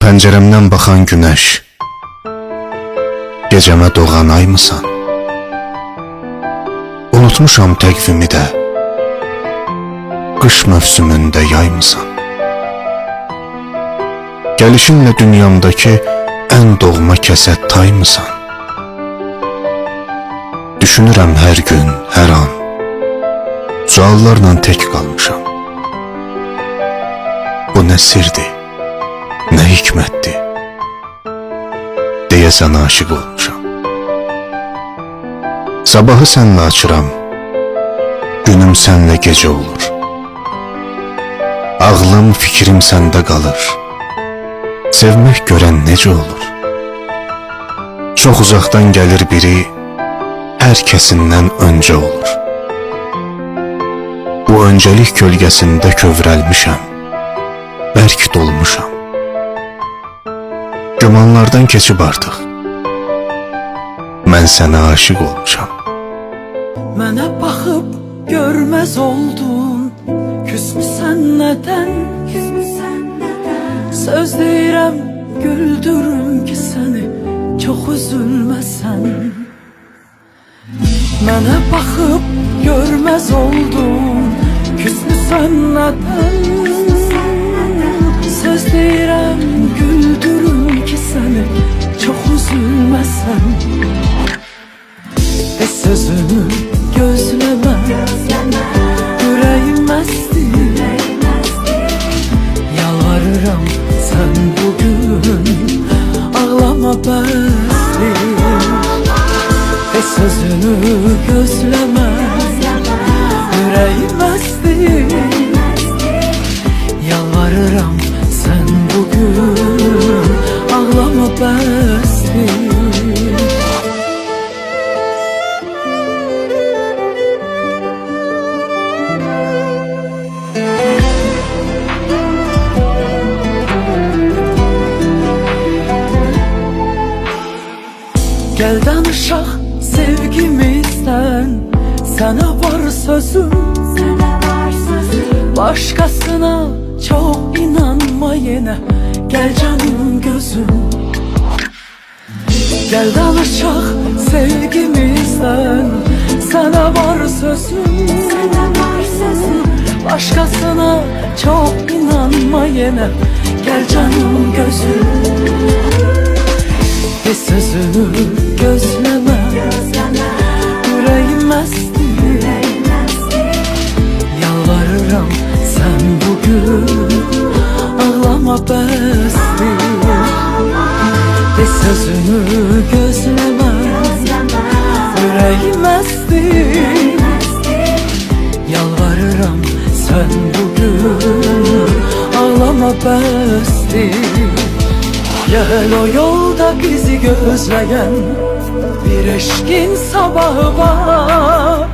Pəncərəmdən baxan günəş, gecəmə doğan aymısan? Unutmuşam təqvimi də, qış mövsümündə yaymısan? Gəlişinlə dünyamdakı ən doğma kəsət taymısan? Düşünürəm hər gün, hər an, suallarla tək qalmışam. Bu nə sirdir, nə hikmətdir, deyə sənə aşiq olmuşam. Sabahı sənlə açıram, günüm sənlə gecə olur. Ağlım, fikrim səndə qalır, sevmək görən necə olur? Çox uzaqdan gəlir biri, hər kəsindən öncə olur. Bu öncəlik kölgəsində kövrəlmişəm, bərk dolmuşam. Gümanlardan keçib artıq, mən sənə aşiq olmuşam. Mənə baxıb görməz oldun, küsmüsən nədən? Söz deyirəm, güldürüm ki səni, çox üzülməsən. Mənə baxıb görməz oldun, küsmüsən nədən? Söz deyirəm, güldürüm ki səni, çox üzülməsən. Sözünü gözləmə, ürəyim əsdir. Yalvarıram sən bugün, ağlama bəsdir. Sözünü gözləmə, ürəyim əsdir. Yalvarıram sən bugün, ağlama bəsdir. Gel danışaq sevgimizdən, sənə var sözüm, başqasına çox inanma yenə, gəl canım gözüm. Gel danışaq sevgimizdən, sənə var sözüm, başqasına çox inanma yenə, gəl canım gözüm. Sözünü gözləmə, ürəyim əsdir. Yalvarıram sən bugün, ağlama bəsdir. Sözünü gözləmə, ürəyim əsdir. Yalvarıram sən bugün, ağlama bəsdir. Gel o yolda bizi gözleyen bir eşkin sabahı var.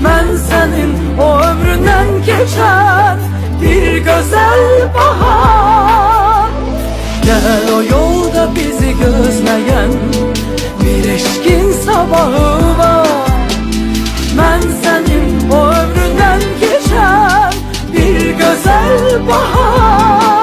Ben senin o ömründen geçen bir güzel bahar. Gel o yolda bizi gözleyen bir eşkin sabahı var. Ben senin o ömründen geçen bir güzel bahar.